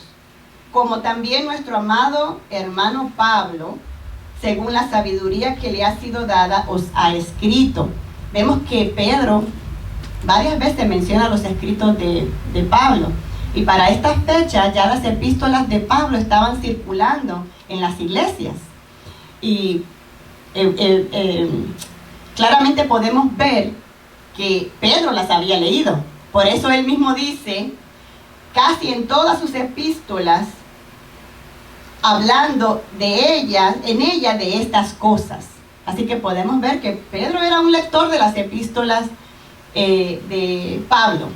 Speaker 1: Como también nuestro amado hermano Pablo, según la sabiduría que le ha sido dada, os ha escrito. Vemos que Pedro varias veces menciona los escritos de Pablo. Y para esta fecha ya las epístolas de Pablo estaban circulando en las iglesias. Y claramente podemos ver que Pedro las había leído. Por eso él mismo dice, casi en todas sus epístolas, hablando de ellas, en ella de estas cosas. Así que podemos ver que Pedro era un lector de las epístolas de Pablo.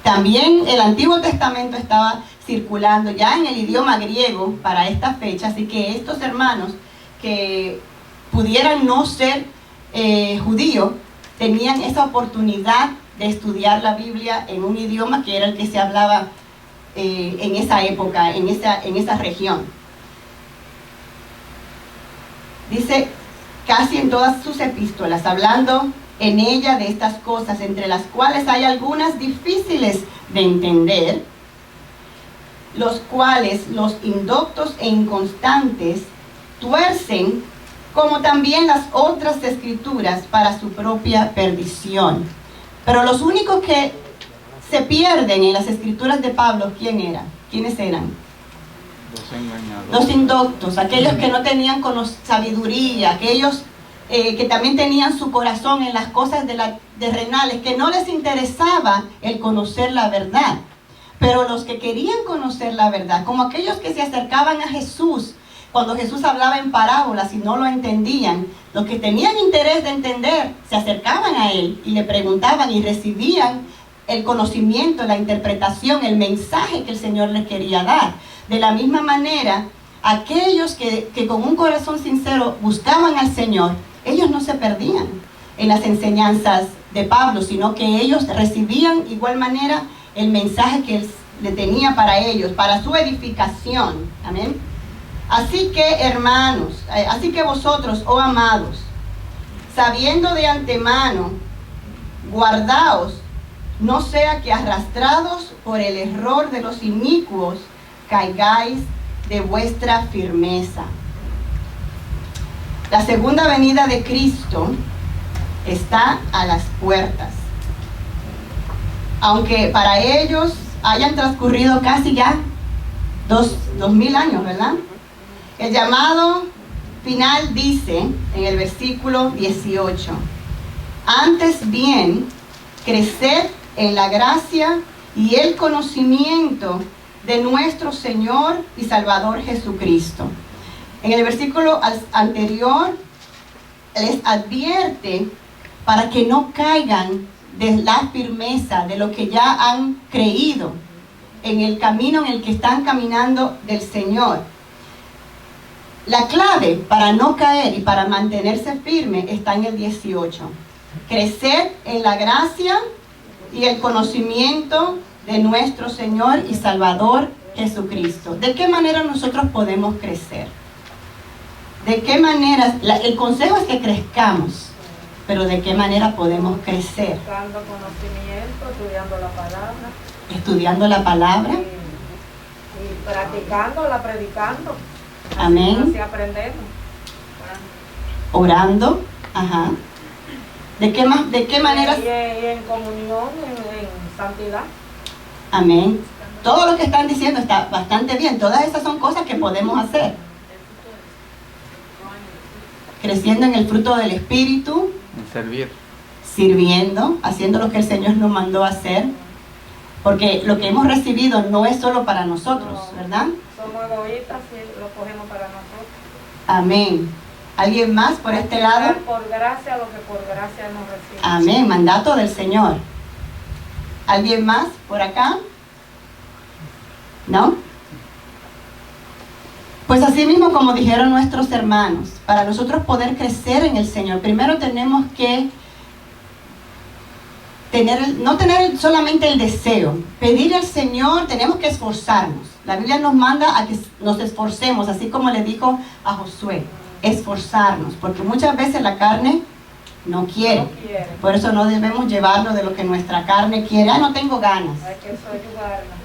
Speaker 1: También el Antiguo Testamento estaba circulando ya en el idioma griego para esta fecha, así que estos hermanos que pudieran no ser judíos, tenían esa oportunidad de estudiar la Biblia en un idioma que era el que se hablaba en esa época, en esa región. Dice, casi en todas sus epístolas, hablando en ella de estas cosas, entre las cuales hay algunas difíciles de entender, los cuales los indoctos e inconstantes tuercen, como también las otras escrituras, para su propia perdición. Pero los únicos que se pierden en las escrituras de Pablo, ¿quiénes eran? Los indoctos, aquellos que no tenían sabiduría, aquellos que también tenían su corazón en las cosas terrenales, que no les interesaba el conocer la verdad. Pero los que querían conocer la verdad, como aquellos que se acercaban a Jesús, cuando Jesús hablaba en parábolas y no lo entendían, los que tenían interés de entender, se acercaban a Él y le preguntaban y recibían el conocimiento, la interpretación, el mensaje que el Señor les quería dar. De la misma manera, aquellos que con un corazón sincero buscaban al Señor, ellos no se perdían en las enseñanzas de Pablo, sino que ellos recibían igual manera el mensaje que Él le tenía para ellos, para su edificación. Amén. Así que, hermanos, así que vosotros, oh amados, sabiendo de antemano, guardaos, no sea que arrastrados por el error de los inicuos, caigáis de vuestra firmeza. La segunda venida de Cristo está a las puertas. Aunque para ellos hayan transcurrido casi ya 2000 años, ¿verdad? El llamado final dice en el versículo 18: antes bien, creced en la gracia y el conocimiento de nuestro Señor y Salvador Jesucristo. En el versículo anterior les advierte para que no caigan de la firmeza de lo que ya han creído en el camino en el que están caminando del Señor. La clave para no caer y para mantenerse firme está en el 18. Crecer en la gracia y el conocimiento de nuestro Señor y Salvador Jesucristo. ¿De qué manera nosotros podemos crecer? ¿De qué manera? El consejo es que crezcamos, pero ¿de qué manera podemos crecer?
Speaker 7: Buscando conocimiento, estudiando la palabra.
Speaker 1: Estudiando la palabra.
Speaker 7: Y practicándola, predicando.
Speaker 1: Amén.
Speaker 7: Así aprendemos.
Speaker 1: Orando. Ajá. ¿De qué manera?
Speaker 7: Y en comunión, en santidad.
Speaker 1: Amén. Todo lo que están diciendo está bastante bien. Todas esas son cosas que podemos hacer. Creciendo en el fruto del Espíritu.
Speaker 5: En servir.
Speaker 1: Sirviendo, haciendo lo que el Señor nos mandó a hacer. Porque lo que hemos recibido no es solo para nosotros, ¿verdad?
Speaker 7: Somos egoístas y lo cogemos para nosotros.
Speaker 1: Amén. ¿Alguien más por este lado?
Speaker 7: Por gracia lo que por gracia hemos recibido.
Speaker 1: Amén. Mandato del Señor. ¿Alguien más por acá? ¿No? Pues así mismo como dijeron nuestros hermanos, para nosotros poder crecer en el Señor, primero tenemos que no tener solamente el deseo, pedir al Señor, tenemos que esforzarnos. La Biblia nos manda a que nos esforcemos, así como le dijo a Josué, esforzarnos, porque muchas veces la carne no quiere. Por eso no debemos llevarlo de lo que nuestra carne quiere. No tengo ganas.
Speaker 7: Hay que soyugarla.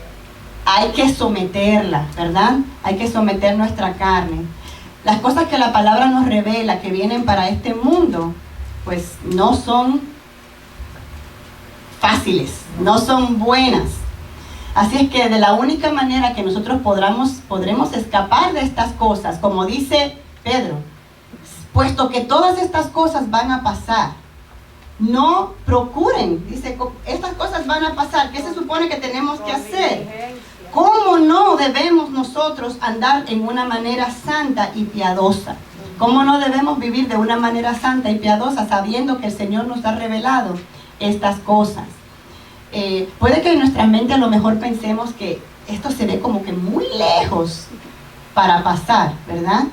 Speaker 1: Hay que someterla, ¿verdad? Hay que someter nuestra carne. Las cosas que la palabra nos revela que vienen para este mundo, pues no son fáciles, no son buenas. Así es que de la única manera que nosotros podremos escapar de estas cosas, como dice Pedro, puesto que todas estas cosas van a pasar, no procuren, dice, estas cosas van a pasar, ¿qué se supone que tenemos que hacer? ¿Cómo no debemos nosotros andar en una manera santa y piadosa? ¿Cómo no debemos vivir de una manera santa y piadosa sabiendo que el Señor nos ha revelado estas cosas? Puede que en nuestra mente a lo mejor pensemos que esto se ve como que muy lejos para pasar, ¿verdad?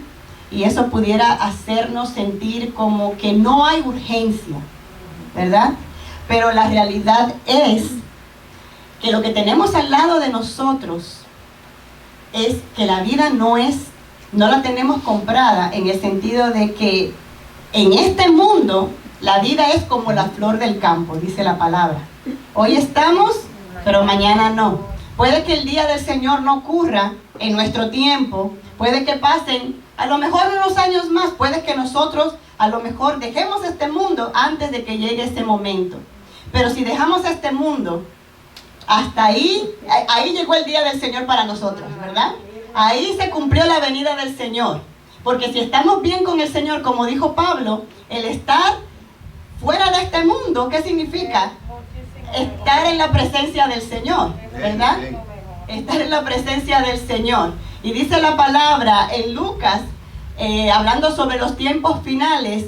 Speaker 1: Y eso pudiera hacernos sentir como que no hay urgencia, ¿verdad? Pero la realidad es que lo que tenemos al lado de nosotros es que la vida no la tenemos comprada, en el sentido de que en este mundo la vida es como la flor del campo, dice la palabra. Hoy estamos, pero mañana no. Puede que el día del Señor no ocurra en nuestro tiempo, puede que pasen a lo mejor unos años más, puede que nosotros a lo mejor dejemos este mundo antes de que llegue ese momento. Pero si dejamos este mundo, hasta ahí llegó el día del Señor para nosotros, ¿verdad? Ahí se cumplió la venida del Señor. Porque si estamos bien con el Señor, como dijo Pablo, el estar fuera de este mundo, ¿qué significa? Estar en la presencia del Señor, ¿verdad? Estar en la presencia del Señor. Y dice la palabra en Lucas, hablando sobre los tiempos finales,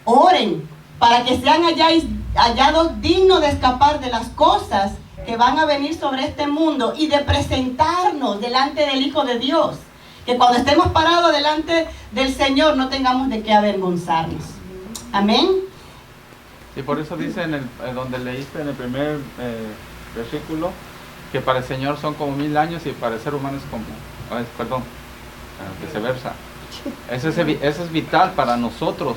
Speaker 1: oren para que sean hallados dignos de escapar de las cosas que van a venir sobre este mundo y de presentarnos delante del Hijo de Dios. Que cuando estemos parados delante del Señor no tengamos de qué avergonzarnos. Amén.
Speaker 5: Y por eso dice donde leíste en el primer versículo, que para el Señor son como 1000 años y para el ser humano es como, viceversa. Eso es vital para nosotros,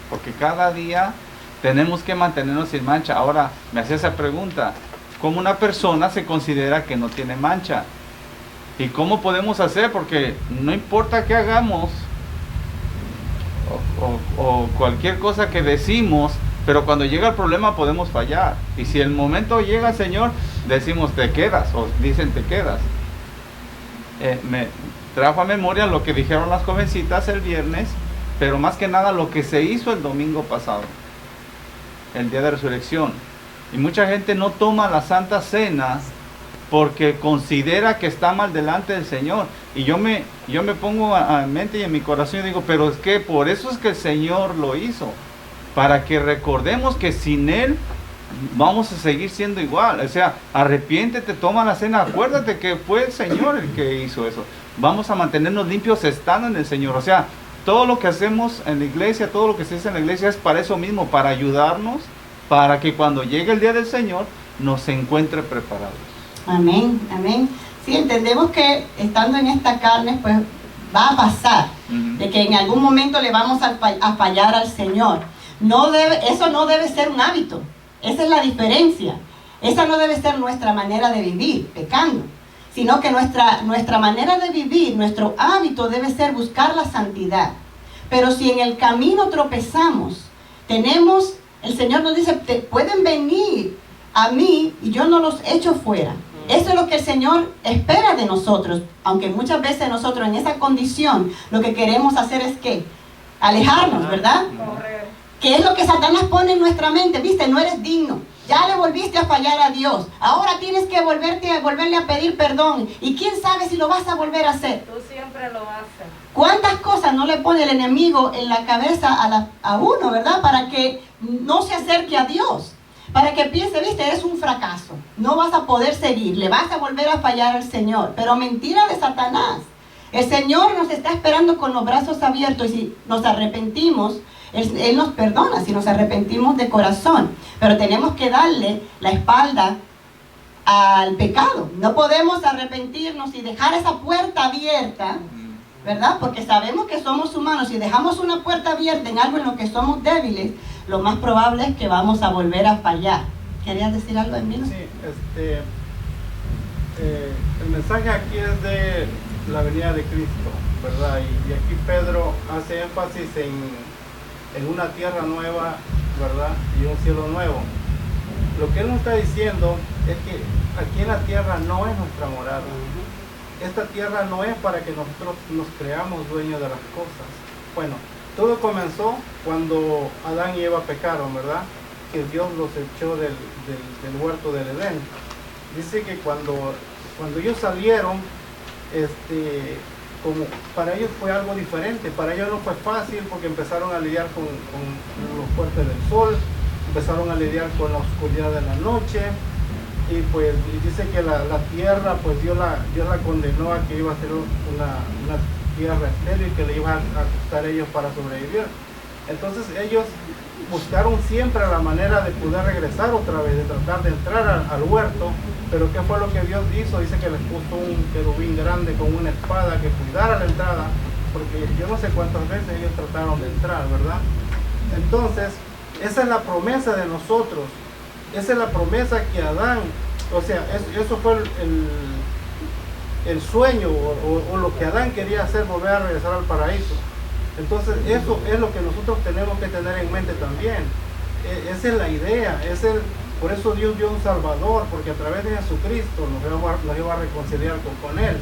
Speaker 5: porque cada día tenemos que mantenernos sin mancha. Ahora, me hacía esa pregunta, ¿cómo una persona se considera que no tiene mancha? ¿Y cómo podemos hacer? Porque no importa qué hagamos, o cualquier cosa que decimos, pero cuando llega el problema podemos fallar. Y si el momento llega, Señor, decimos te quedas, o dicen te quedas. Me trajo a memoria lo que dijeron las jovencitas el viernes, pero más que nada lo que se hizo el domingo pasado, el día de resurrección. Y mucha gente no toma la Santa Cena porque considera que está mal delante del Señor. Y yo me pongo a mente y en mi corazón y digo, pero es que por eso es que el Señor lo hizo, para que recordemos que sin Él vamos a seguir siendo igual. O sea, arrepiéntete, toma la cena, acuérdate que fue el Señor el que hizo eso. Vamos a mantenernos limpios estando en el Señor. O sea, todo lo que hacemos en la iglesia, todo lo que se hace en la iglesia es para eso mismo, para ayudarnos, para que cuando llegue el día del Señor nos encuentre preparados.
Speaker 1: Amén, amén. Sí, entendemos que estando en esta carne, pues va a pasar, de que en algún momento le vamos a fallar al Señor. Eso no debe ser un hábito. Esa es la diferencia. Esa no debe ser nuestra manera de vivir, pecando, sino que nuestra manera de vivir, nuestro hábito debe ser buscar la santidad. Pero si en el camino tropezamos, el Señor nos dice, pueden venir a mí y yo no los echo fuera. Eso es lo que el Señor espera de nosotros, aunque muchas veces nosotros en esa condición lo que queremos hacer es que alejarnos, ¿verdad?
Speaker 7: Correr.
Speaker 1: ¿Qué es lo que Satanás pone en nuestra mente? Viste, no eres digno, ya le volviste a fallar a Dios, ahora tienes que volverle a pedir perdón, y quién sabe si lo vas a volver a hacer.
Speaker 7: Tú siempre lo haces.
Speaker 1: ¿Cuántas cosas no le pone el enemigo en la cabeza a uno, verdad? Para que no se acerque a Dios, para que piense, viste, eres un fracaso, no vas a poder seguir, le vas a volver a fallar al Señor. Pero mentira de Satanás. El Señor nos está esperando con los brazos abiertos, y si nos arrepentimos, Él nos perdona si nos arrepentimos de corazón, pero tenemos que darle la espalda al pecado. No podemos arrepentirnos y dejar esa puerta abierta, ¿verdad? Porque sabemos que somos humanos. Si dejamos una puerta abierta en algo en lo que somos débiles, lo más probable es que vamos a volver a fallar. ¿Querías decir algo, Emilio?
Speaker 3: Sí, el mensaje aquí es de la venida de Cristo, ¿verdad? Y aquí Pedro hace énfasis en una tierra nueva, ¿verdad? Y un cielo nuevo. Lo que Él nos está diciendo es que aquí en la tierra no es nuestra morada. Esta tierra no es para que nosotros nos creamos dueños de las cosas. Bueno, todo comenzó cuando Adán y Eva pecaron, ¿verdad? Que Dios los echó del huerto del Edén. Dice que cuando ellos salieron, como para ellos fue algo diferente. Para ellos no fue fácil porque empezaron a lidiar con los fuertes del sol, empezaron a lidiar con la oscuridad de la noche, y pues dice que la tierra, pues Dios la condenó a que iba a ser una tierra estéril, que le iba a costar a ellos para sobrevivir. Entonces ellos buscaron siempre la manera de poder regresar otra vez, de tratar de entrar al huerto. Pero ¿qué fue lo que Dios hizo? Dice que les puso un querubín grande con una espada que cuidara la entrada, porque yo no sé cuántas veces ellos trataron de entrar, ¿verdad? Entonces, esa es la promesa de nosotros, esa es la promesa que Adán, o sea, eso fue el sueño o lo que Adán quería hacer, volver a regresar al paraíso. Entonces, eso es lo que nosotros tenemos que tener en mente también. Esa es la idea, por eso Dios dio un Salvador, porque a través de Jesucristo nos iba a reconciliar con Él.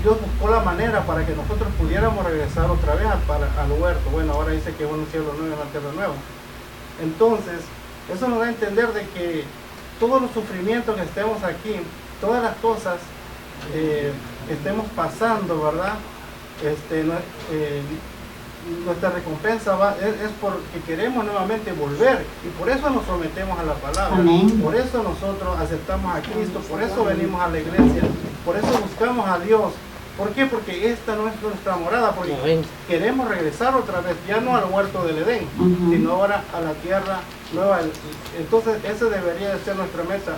Speaker 3: Dios buscó la manera para que nosotros pudiéramos regresar otra vez al huerto. Bueno, ahora dice que es un cielo nuevo y una tierra nueva. Entonces, eso nos da a entender de que todos los sufrimientos que estemos aquí, todas las cosas que estemos pasando, ¿verdad? Nuestra recompensa es porque queremos nuevamente volver, y por eso nos sometemos a la palabra.
Speaker 1: Amén.
Speaker 3: Por eso nosotros aceptamos a Cristo, por eso venimos a la iglesia, por eso buscamos a Dios. ¿Por qué? Porque esta no es nuestra morada, porque queremos regresar otra vez, ya no al huerto del Edén, sino ahora a la tierra nueva. Entonces ese debería de ser nuestra meta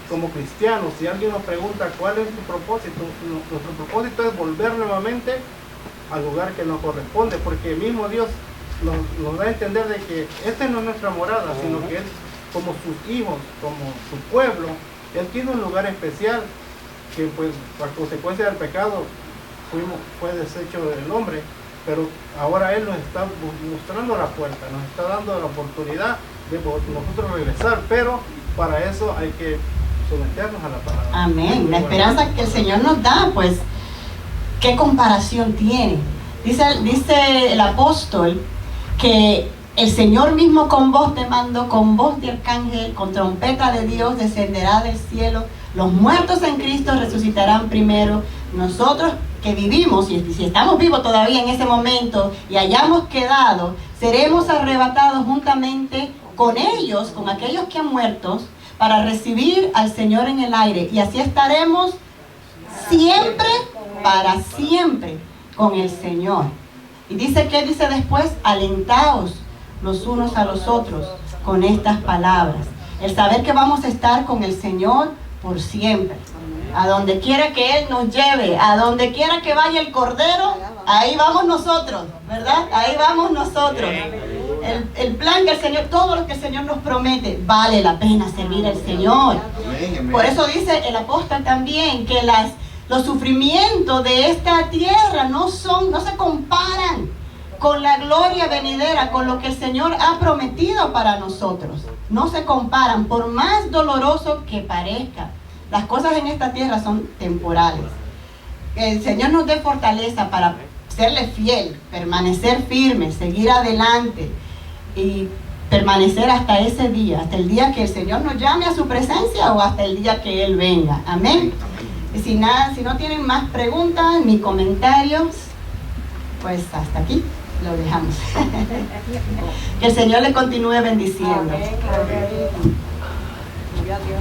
Speaker 3: como cristianos. Si alguien nos pregunta cuál es tu propósito, nuestro propósito es volver nuevamente al lugar que nos corresponde, porque mismo Dios nos da a entender de que esta no es nuestra morada, sino que Él, como sus hijos, como su pueblo, Él tiene un lugar especial que, pues, a consecuencia del pecado fue deshecho del hombre, pero ahora Él nos está mostrando la puerta, nos está dando la oportunidad de nosotros regresar, pero para eso hay que someternos a la palabra.
Speaker 1: Amén. La esperanza que el Señor nos da, pues, ¿qué comparación tiene? Dice el apóstol que el Señor mismo con voz de mando, con voz de arcángel, con trompeta de Dios descenderá del cielo. Los muertos en Cristo resucitarán primero. Nosotros que vivimos, y si estamos vivos todavía en ese momento y hayamos quedado, seremos arrebatados juntamente con ellos, con aquellos que han muerto, para recibir al Señor en el aire. Y así estaremos siempre, para siempre, con el Señor. Y ¿qué dice después? Alentaos los unos a los otros con estas palabras. El saber que vamos a estar con el Señor por siempre. A donde quiera que Él nos lleve, a donde quiera que vaya el Cordero, ahí vamos nosotros, ¿verdad? Ahí vamos nosotros. El plan que el Señor, todo lo que el Señor nos promete, vale la pena servir al Señor. Por eso dice el apóstol también que los sufrimientos de esta tierra no se comparan con la gloria venidera, con lo que el Señor ha prometido para nosotros. No se comparan, por más doloroso que parezca. Las cosas en esta tierra son temporales. Que el Señor nos dé fortaleza para serle fiel, permanecer firme, seguir adelante y permanecer hasta ese día, hasta el día que el Señor nos llame a su presencia o hasta el día que Él venga. Amén. Y si no tienen más preguntas ni comentarios, pues hasta aquí lo dejamos. Que el Señor le continúe bendiciendo.
Speaker 7: Amén.
Speaker 4: Gloria a Dios.